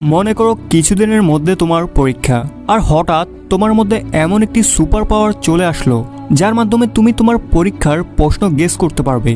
মনে করো কিছুদিনের মধ্যে তোমার পরীক্ষা আর হঠাৎ তোমার মধ্যে এমন একটি সুপার পাওয়ার চলে আসলো যার মাধ্যমে তুমি তোমার পরীক্ষার প্রশ্ন গেস করতে পারবে।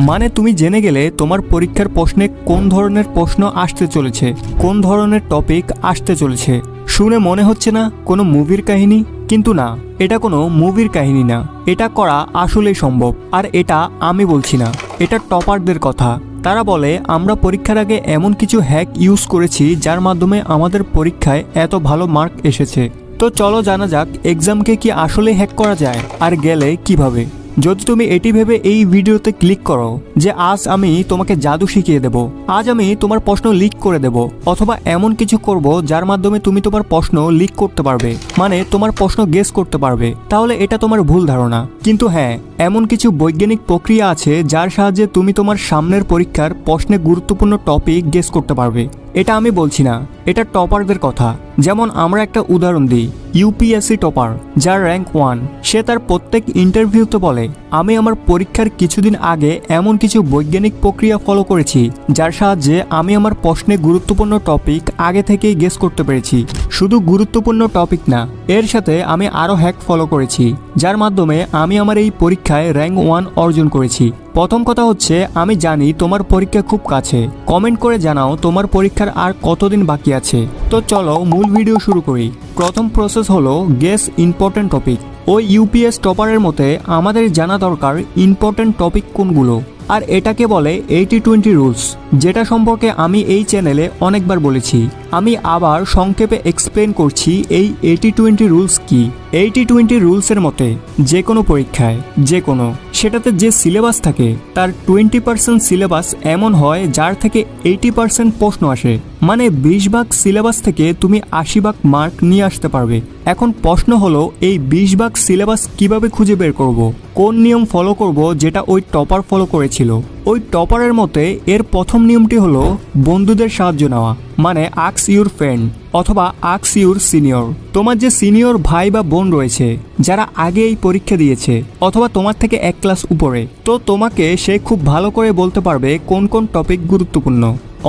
মানে তুমি জেনে গেলে তোমার পরীক্ষার প্রশ্নে কোন ধরনের প্রশ্ন আসতে চলেছে, কোন ধরনের টপিক আসতে চলেছে। শুনে মনে হচ্ছে না কোনো মুভির কাহিনী, কিন্তু না, এটা কোনো মুভির কাহিনী না। এটা করা আসলেই সম্ভব। আর এটা আমি বলছি না, এটা টপারদের কথা। তারা বলে আমরা পরীক্ষার আগে এমন কিছু হ্যাক ইউজ করেছি যার মাধ্যমে আমাদের পরীক্ষায় এত ভালো মার্ক এসেছে। তো চলো জানা যাক এক্সামকে কি আসলে হ্যাক করা যায়, আর গেলে কিভাবে। যদি তুমি এটি ভেবে এই ভিডিওতে ক্লিক করো যে আজ আমি তোমাকে জাদু শিখিয়ে দেব, আজ আমি তোমার প্রশ্ন লিক করে দেব, অথবা এমন কিছু করব যার মাধ্যমে তুমি তোমার প্রশ্ন লিক করতে পারবে, মানে তোমার প্রশ্ন গেস করতে পারবে, তাহলে এটা তোমার ভুল ধারণা। কিন্তু হ্যাঁ, এমন কিছু বৈজ্ঞানিক প্রক্রিয়া আছে যার সাহায্যে তুমি তোমার সামনের পরীক্ষার প্রশ্নে গুরুত্বপূর্ণ টপিক গেস করতে পারবে। এটা আমি বলছি না, এটা টপারদের কথা। যেমন আমরা একটা উদাহরণ দিই, ইউপিএসসি টপার যার র্যাঙ্ক 1, সে তার প্রত্যেক ইন্টারভিউতে বলে আমি আমার পরীক্ষার কিছুদিন আগে এমন কিছু বৈজ্ঞানিক প্রক্রিয়া ফলো করেছি যার সাহায্যে আমি আমার প্রশ্নে গুরুত্বপূর্ণ টপিক আগে থেকেই গেস করতে পেরেছি। শুধু গুরুত্বপূর্ণ টপিক না, এর সাথে আমি আরও হ্যাক ফলো করেছি যার মাধ্যমে আমি আমার এই পরীক্ষায় র্যাঙ্ক 1 অর্জন করেছি। প্রথম কথা হচ্ছে, আমি জানি তোমার পরীক্ষা খুব কাছে। কমেন্ট করে জানাও তোমার পরীক্ষার আর কতদিন বাকি আছে। তো চলো মূল ভিডিও শুরু করি। প্রথম প্রসেস হলো গেস ইম্পর্টেন্ট টপিক। ওই ইউপিএস টপারের মতে আমাদের জানা দরকার ইম্পর্টেন্ট টপিক কোনগুলো, আর এটাকে বলে 80-20 রুলস, যেটা সম্পর্কে আমি এই চ্যানেলে অনেকবার বলেছি। আমি আবার সংক্ষেপে এক্সপ্লেন করছি এই 80-20 রুলস কি। 80-20 রুলসের মতে যে কোনো পরীক্ষায়, যে কোনো, সেটাতে যে সিলেবাস থাকে তার 20% সিলেবাস এমন হয় যার থেকে 80% প্রশ্ন আসে। মানে 20 ভাগ সিলেবাস থেকে তুমি 80 ভাগ মার্ক নিয়ে আসতে পারবে। এখন প্রশ্ন হলো এই 20 ভাগ সিলেবাস কিভাবে খুঁজে বের করব, কোন নিয়ম ফলো করব যেটা ওই টপার ফলো করেছিল। ওই টপারের মতে এর প্রথম নিয়মটি হলো বন্ধুদের সাহায্য নেওয়া, মানে আস্ক ইউর ফ্রেন্ড অথবা আস্ক ইউর সিনিয়র। তোমার যে সিনিয়র ভাই বা বোন রয়েছে যারা আগে এই পরীক্ষা দিয়েছে অথবা তোমার থেকে এক ক্লাস উপরে, তো তোমাকে সে খুব ভালো করে বলতে পারবে কোন কোন টপিক গুরুত্বপূর্ণ।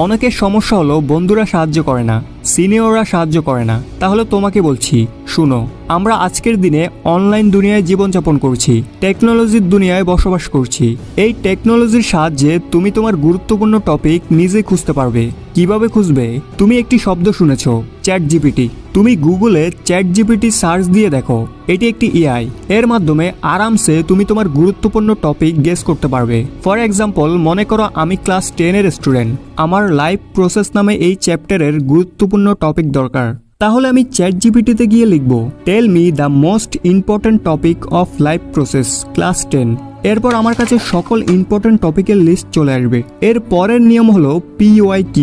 অনেকের সমস্যা হলো বন্ধুরা সাহায্য করে না, সিনিয়ররা সাহায্য করে না। তাহলে তোমাকে বলছি, শুনো, আমরা আজকের দিনে অনলাইন দুনিয়ায় জীবনযাপন করছি, টেকনোলজির দুনিয়ায় বসবাস করছি। এই টেকনোলজির সাহায্যে তুমি তোমার গুরুত্বপূর্ণ টপিক নিজে খুঁজতে পারবে। কিভাবে খুঁজবে? তুমি একটি শব্দ শুনেছ, চ্যাট জিপিটি। তুমি গুগলে চ্যাট জিপিটি সার্চ দিয়ে দেখো, এটি একটি এআই। এর মাধ্যমে আরামসে তুমি তোমার গুরুত্বপূর্ণ টপিক গেস করতে পারবে। ফর এক্সাম্পল, মনে করো আমি ক্লাস 10-এর স্টুডেন্ট, আমার লাইফ প্রসেস নামে এই চ্যাপ্টারের গুরুত্বপূর্ণ টপিক দরকার। তাহলে আমি চ্যাট জিপিটিতে গিয়ে লিখব tell me the most important topic of life process class 10। এরপর আমার কাছে সকল ইম্পর্টেন্ট টপিকের লিস্ট চলে আসবে। এর পরের নিয়ম হলো PYQ,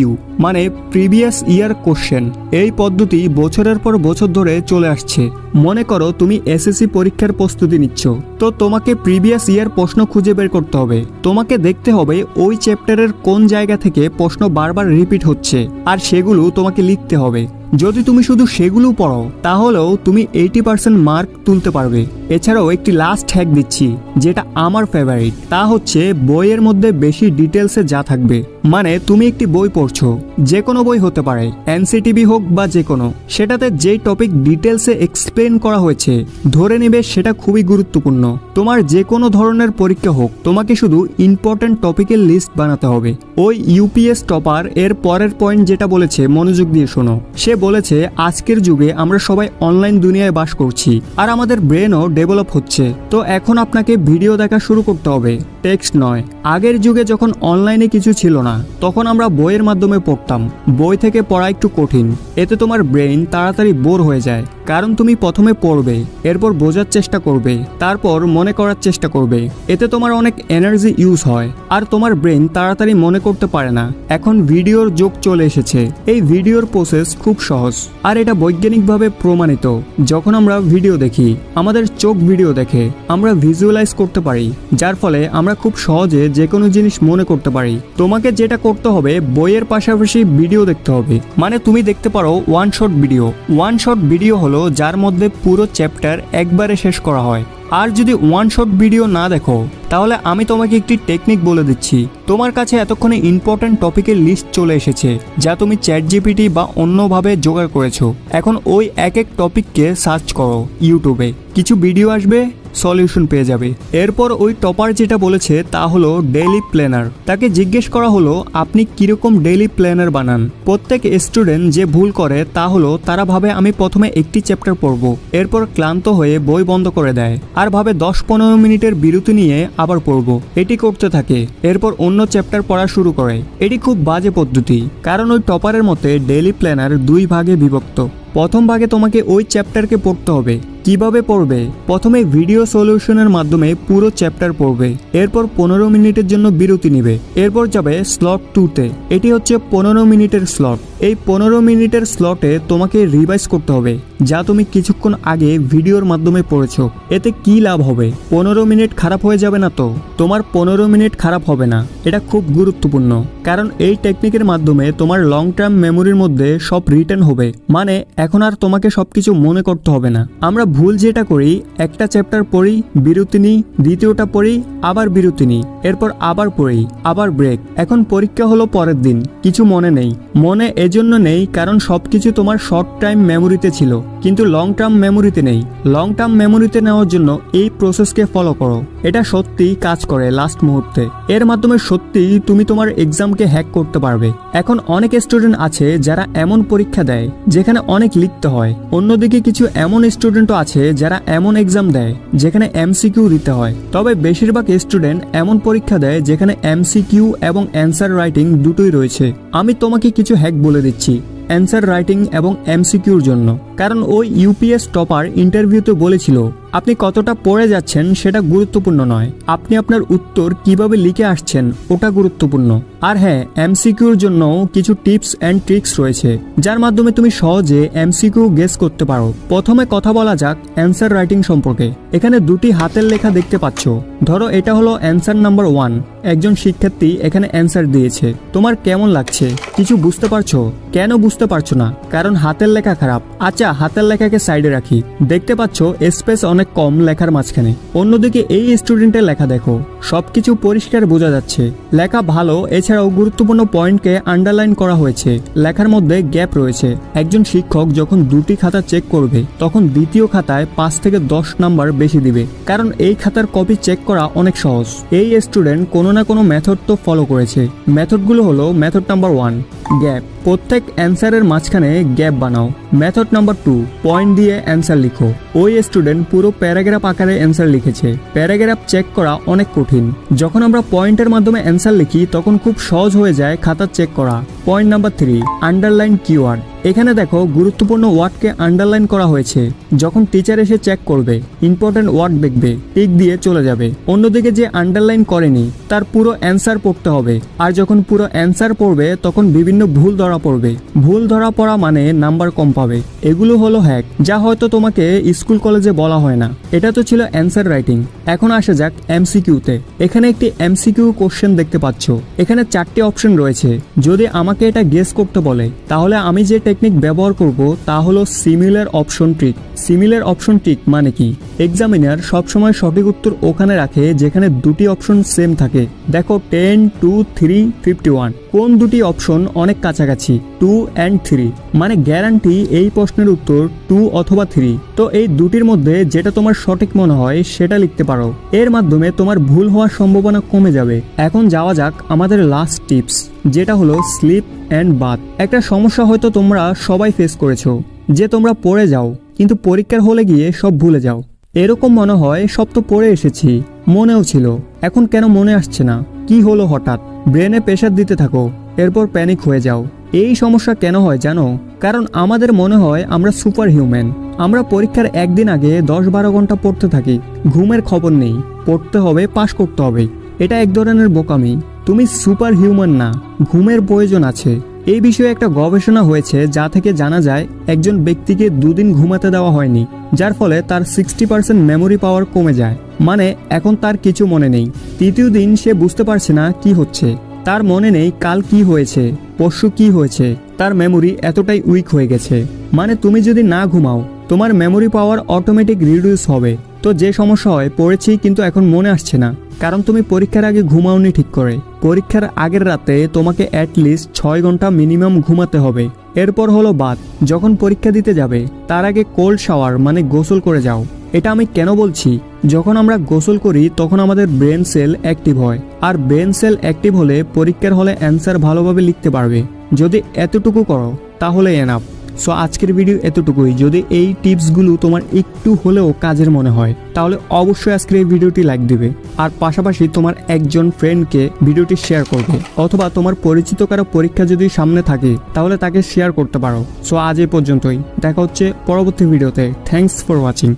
মানে প্রিভিয়াস ইয়ার কোশ্চেন। এই পদ্ধতি বছরের পর বছর ধরে চলে আসছে। মনে করো তুমি এসএসসি পরীক্ষার প্রস্তুতি নিচ্ছ, তো তোমাকে প্রিভিয়াস ইয়ার প্রশ্ন খুঁজে বের করতে হবে। তোমাকে দেখতে হবে ওই চ্যাপ্টারের কোন জায়গা থেকে প্রশ্ন বারবার রিপিট হচ্ছে, আর সেগুলো তোমাকে লিখতে হবে। যদি তুমি শুধু সেগুলো পড়ো তাহলেও তুমি 80% মার্ক তুলতে পারবে। এছাড়াও একটি লাস্ট হ্যাক দিচ্ছি যেটা আমার ফেভারিট, তা হচ্ছে বইয়ের মধ্যে বেশি ডিটেলসে যা থাকবে। মানে তুমি একটি বই পড়ছো, যে কোনো বই হতে পারে, এনসিটিভি হোক বা যে কোনো, সেটাতে যেই টপিক ডিটেলসে এক্সপ্লেন করা হয়েছে ধরে নেবে সেটা খুবই গুরুত্বপূর্ণ। তোমার যে কোনো ধরনের পরীক্ষা হোক, তোমাকে শুধু ইম্পর্টেন্ট টপিকের লিস্ট বানাতে হবে। ওই ইউপিএস টপার এর পরের পয়েন্ট যেটা বলেছে মনোযোগ দিয়ে শোনো। সে বলেছে আজকের যুগে আমরা সবাই অনলাইন দুনিয়ায় বাস করছি আর আমাদের ব্রেনও ডেভেলপ হচ্ছে। তো এখন আপনাকে ভিডিও দেখা শুরু করতে হবে, টেক্সট নয়। আগের যুগে যখন অনলাইনে কিছু ছিল না, তখন আমরা বইয়ের মাধ্যমে পড়তাম। বই থেকে পড়া একটু কঠিন, এতে তোমার ব্রেন তাড়াতাড়ি বোর হয়ে যায়। কারণ তুমি প্রথমে পড়বে, এরপর বোঝার চেষ্টা করবে, তারপর মনে করার চেষ্টা করবে। এতে তোমার অনেক এনার্জি ইউজ হয় আর তোমার ব্রেন তাড়াতাড়ি মনে করতে পারে না। এখন ভিডিওর যুগ চলে এসেছে। এই ভিডিওর প্রসেস খুব সহজ আর এটা বৈজ্ঞানিকভাবে প্রমাণিত। যখন আমরা ভিডিও দেখি, আমাদের চোখ ভিডিও দেখে, আমরা ভিজুয়ালাইজ করতে পারি, যার ফলে আমরা খুব সহজে যে কোনো জিনিস মনে করতে পারি। তোমাকে যেটা করতে হবে, বইয়ের পাশাপাশি ভিডিও দেখতে হবে। মানে তুমি দেখতে পারো one shot video. One shot video হলো যার মধ্যে পুরো চ্যাপ্টার একবারে শেষ করা হয়। আর যদি ওয়ান শট ভিডিও না দেখো তাহলে আমি তোমাকে একটি টেকনিক বলে দিচ্ছি। তোমার কাছে এতক্ষণে ইম্পর্ট্যান্ট টপিকের লিস্ট চলে এসেছে যা তুমি চ্যাট জিপিটি বা অন্যভাবে জোগাড় করেছো। এখন ওই এক এক টপিককে সার্চ করো ইউটিউবে, কিছু ভিডিও আসবে, সলিউশন পেয়ে যাবে। এরপর ওই টপার যেটা বলেছে তা হলো ডেইলি প্ল্যানার। তাকে জিজ্ঞেস করা হলো আপনি কিরকম ডেইলি প্ল্যানার বানান। প্রত্যেক স্টুডেন্ট যে ভুল করে তা হলো তারা ভাবে আমি প্রথমে একটি চ্যাপ্টার পড়ব, এরপর ক্লান্ত হয়ে বই বন্ধ করে দেয় আর ভাবে 10-15 মিনিটের বিরতি নিয়ে আবার পড়ব। এটি করতে থাকে, এরপর অন্য চ্যাপ্টার পড়া শুরু করে। এটি খুব বাজে পদ্ধতি, কারণ ওই টপারের মতে ডেইলি প্ল্যানার 2 ভাগে বিভক্ত। প্রথম ভাগে তোমাকে ওই চ্যাপ্টারকে পড়তে হবে। কিভাবে পড়বে? প্রথমে ভিডিও সলিউশনের মাধ্যমে পুরো চ্যাপ্টার পড়বে, এরপর 15 মিনিটের জন্য বিরতি নেবে, এরপর যাবে স্লট 2তে। এটি হচ্ছে 15 মিনিটের স্লট। এই 15 মিনিটের স্লটে তোমাকে রিভাইজ করতে হবে যা তুমি কিছুক্ষণ আগে ভিডিওর মাধ্যমে পড়েছো। এতে কি লাভ হবে? 15 মিনিট খারাপ হয়ে যাবে না তো? তোমার 15 মিনিট খারাপ হবে না, এটা খুব গুরুত্বপূর্ণ, কারণ এই টেকনিকের মাধ্যমে তোমার লং টার্ম মেমোরির মধ্যে সব রিটেন হবে। মানে এখন আর তোমাকে সবকিছু মনে করতে হবে না। আমরা ভুল যেটা করি, একটা চ্যাপ্টার পড়ি, বিরতি নিই, দ্বিতীয়টা পড়ি, আবার বিরতি নিই, এরপর আবার পড়ি, আবার ব্রেক। এখন পরীক্ষা হলো পরের দিন, কিছু মনে নেই। মনে এজন্য নেই কারণ সবকিছু তোমার শর্ট টাইম মেমোরিতে ছিল, কিন্তু লং টার্ম মেমোরিতে নেই। লং টার্ম মেমোরিতে নেওয়ার জন্য এই প্রসেসকে ফলো করো। এটা সত্যি কাজ করে লাস্ট মুহূর্তে। এর মাধ্যমে সত্যি তুমি তোমার এক্সামকে হ্যাক করতে পারবে। এখন অনেক স্টুডেন্ট আছে যারা এমন পরীক্ষা দেয় যেখানে অনেক লিখতে হয়, অন্যদিকে কিছু এমন স্টুডেন্টও আছে যারা এমন এক্সাম দেয় যেখানে এমসিকিউ দিতে হয়। তবে বেশিরভাগ স্টুডেন্ট এমন পরীক্ষা দেয় যেখানে এমসিকিউ এবং অ্যান্সার রাইটিং দুটোই রয়েছে। আমি তোমাকে কিছু হ্যাক বলে দিচ্ছি অ্যান্সার রাইটিং এবং এমসিকিউর জন্য, কারণ ওই ইউপিএস টপার ইন্টারভিউতে বলেছিল আপনি কতটা পড়ে যাচ্ছেন সেটা গুরুত্বপূর্ণ নয়, আপনি আপনার উত্তর কিভাবে লিখে আসছেন ওটা গুরুত্বপূর্ণ। আর হ্যাঁ, এমসিকিউর জন্য কিছু টিপস অ্যান্ড ট্রিক্স রয়েছে যার মাধ্যমে তুমি সহজে এমসিকিউ গেস করতে পারো। প্রথমে কথা বলা যাক অ্যান্সার রাইটিং সম্পর্কে। এখানে দুটি হাতের লেখা দেখতে পাচ্ছ। ধরো এটা হলো অ্যান্সার নাম্বার 1। একজন শিক্ষার্থী এখানে অ্যান্সার দিয়েছে। তোমার কেমন লাগছে? কিছু বুঝতে পারছো? কেন বুঝতে পারছো না? কারণ হাতের লেখা খারাপ। আচ্ছা, হাতের লেখাকে সাইডে রাখি। দেখতে পাচ্ছ স্পেস অনেক কম লেখার মাঝখানে। অন্যদিকে এই স্টুডেন্টের লেখা দেখো, সবকিছু পরিষ্কার বোঝা যাচ্ছে, লেখা ভালো। এছাড়াও গুরুত্বপূর্ণ পয়েন্টকে আন্ডারলাইন করা হয়েছে, লেখার মধ্যে গ্যাপ রয়েছে। একজন শিক্ষক যখন দুটি খাতা চেক করবে তখন দ্বিতীয় খাতায় 5 থেকে 10 নাম্বার বেশি দিবে, কারণ এই খাতার কপি চেক করা অনেক সহজ। এই স্টুডেন্ট কোনো না কোনো মেথড তো ফলো করেছে। মেথডগুলো হলো মেথড নাম্বার 1 গ্যাপ, প্রত্যেক অ্যান্সারের মাঝখানে গ্যাপ বানাও। মেথড নাম্বার 2 পয়েন্ট দিয়ে অ্যান্সার লিখো। ওই স্টুডেন্ট পুরো প্যারাগ্রাফ আকারে অ্যান্সার লিখেছে। প্যারাগ্রাফ চেক করা অনেক কঠিন। যখন আমরা পয়েন্টের মাধ্যমে অ্যান্সার লিখি তখন খুব সহজ হয়ে যায় খাতা চেক করা। Point number 3 underline keyword. এখানে দেখো গুরুত্বপূর্ণ ওয়ার্ডকে আন্ডারলাইন করা হয়েছে। যখন টিচার এসে চেক করবে ইম্পর্টেন্ট ওয়ার্ড দেখবে, টিক দিয়ে চলে যাবে। অন্যদিকে যে আন্ডারলাইন করেনি তার পুরো অ্যান্সার পড়তে হবে। আর যখন পুরো অ্যান্সার পড়বে তখন বিভিন্ন ভুল ধরা পড়বে। ভুল ধরা পড়া মানে নাম্বার কম পাবে। এগুলো হলো হ্যাক যা হয়তো তোমাকে স্কুল কলেজে বলা হয় না। এটা তো ছিল অ্যান্সার রাইটিং। এখন আসা যাক এমসিকিউতে। এখানে একটি এমসিকিউ কোশ্চেন দেখতে পাচ্ছ। এখানে 4টি অপশন রয়েছে। যদি আমাকে এটা গেস করতে বলে তাহলে আমি যে টেকনিক ব্যবহার করব তা হলো similar option trick. Similar option trick মানে কি? এক্সামিনার সবসময় সঠিক উত্তর ওখানে রাখে যেখানে দুটি অপশন সেম থাকে। দেখো 10, 2, 3, 51। কোন দুটি অপশন অনেক কাছাকাছি? 2 and 3। মানে গ্যারান্টি এই প্রশ্নের উত্তর 2 অথবা 3। তো এই দুটির মধ্যে যেটা তোমার সঠিক মনে হয় সেটা লিখতে পারো। এর মাধ্যমে তোমার ভুল হওয়ার সম্ভাবনা কমে যাবে। এখন যাওয়া যাক আমাদের লাস্ট টিপস, যেটা হলো স্লিপ অ্যান্ড বাথ। একটা সমস্যা হয়তো তোমরা সবাই ফেস করেছো, যে তোমরা পড়ে যাও কিন্তু পরীক্ষার হলে গিয়ে সব ভুলে যাও। এরকম মনে হয় সব তো পড়ে এসেছি, মনেও ছিল, এখন কেন মনে আসছে না? কি হলো হঠাৎ? ব্রেনে প্রেশার দিতে থাকো, এরপর প্যানিক হয়ে যাও। এই সমস্যা কেন হয় জানো? কারণ আমাদের মনে হয় আমরা সুপার হিউম্যান। আমরা পরীক্ষার একদিন আগে 10-12 ঘন্টা পড়তে থাকি, ঘুমের খবর নেই, পড়তে হবে, পাশ করতে হবে। এটা এক ধরনের বোকামি। তুমি সুপার হিউম্যান না, ঘুমের প্রয়োজন আছে। এই বিষয়ে একটা গবেষণা হয়েছে যা থেকে জানা যায় একজন ব্যক্তিকে 2 দিন ঘুমাতে দেওয়া হয়নি, যার ফলে তার 60% মেমোরি পাওয়ার কমে যায়। মানে এখন তার কিছু মনে নেই। তৃতীয় দিন সে বুঝতে পারছে না কি হচ্ছে, তার মনে নেই কাল কি হয়েছে, পরশু কি হয়েছে। তার মেমোরি এতটাই উইক হয়ে গেছে। মানে তুমি যদি না ঘুমাও তোমার মেমোরি পাওয়ার অটোমেটিক রিডিউস হবে। তো যে সমস্যা হয় পড়েছি কিন্তু এখন মনে আসছে না, কারণ তুমি পরীক্ষার আগে ঘুমাওনি ঠিক করে। পরীক্ষার আগের রাতে তোমাকে অ্যাটলিস্ট 6 ঘন্টা মিনিমাম ঘুমাতে হবে। এরপর হলো বাথ। যখন পরীক্ষা দিতে যাবে তার আগে কোল্ড শাওয়ার মানে গোসল করে যাও। এটা আমি কেন বলছি, যখন আমরা গোসল করি তখন আমাদের ব্রেন সেল অ্যাক্টিভ হয়, আর ব্রেন সেল অ্যাক্টিভ হলে পরীক্ষার হলে অ্যান্সার ভালোভাবে লিখতে পারবে। যদি এতটুকু করো তাহলে এনাফ। সো আজকের ভিডিও এতটুকুই। যদি এই টিপসগুলো তোমার একটু হলেও কাজের মনে হয় তাহলে অবশ্যই আজকের এই ভিডিওটি লাইক দিবে, আর পাশাপাশি তোমার একজন ফ্রেন্ডকে ভিডিওটি শেয়ার করবে, অথবা তোমার পরিচিত কারো পরীক্ষা যদি সামনে থাকে তাহলে তাকে শেয়ার করতে পারো। সো আজ এই পর্যন্তই, দেখা হচ্ছে পরবর্তী ভিডিওতে। Thanks for watching.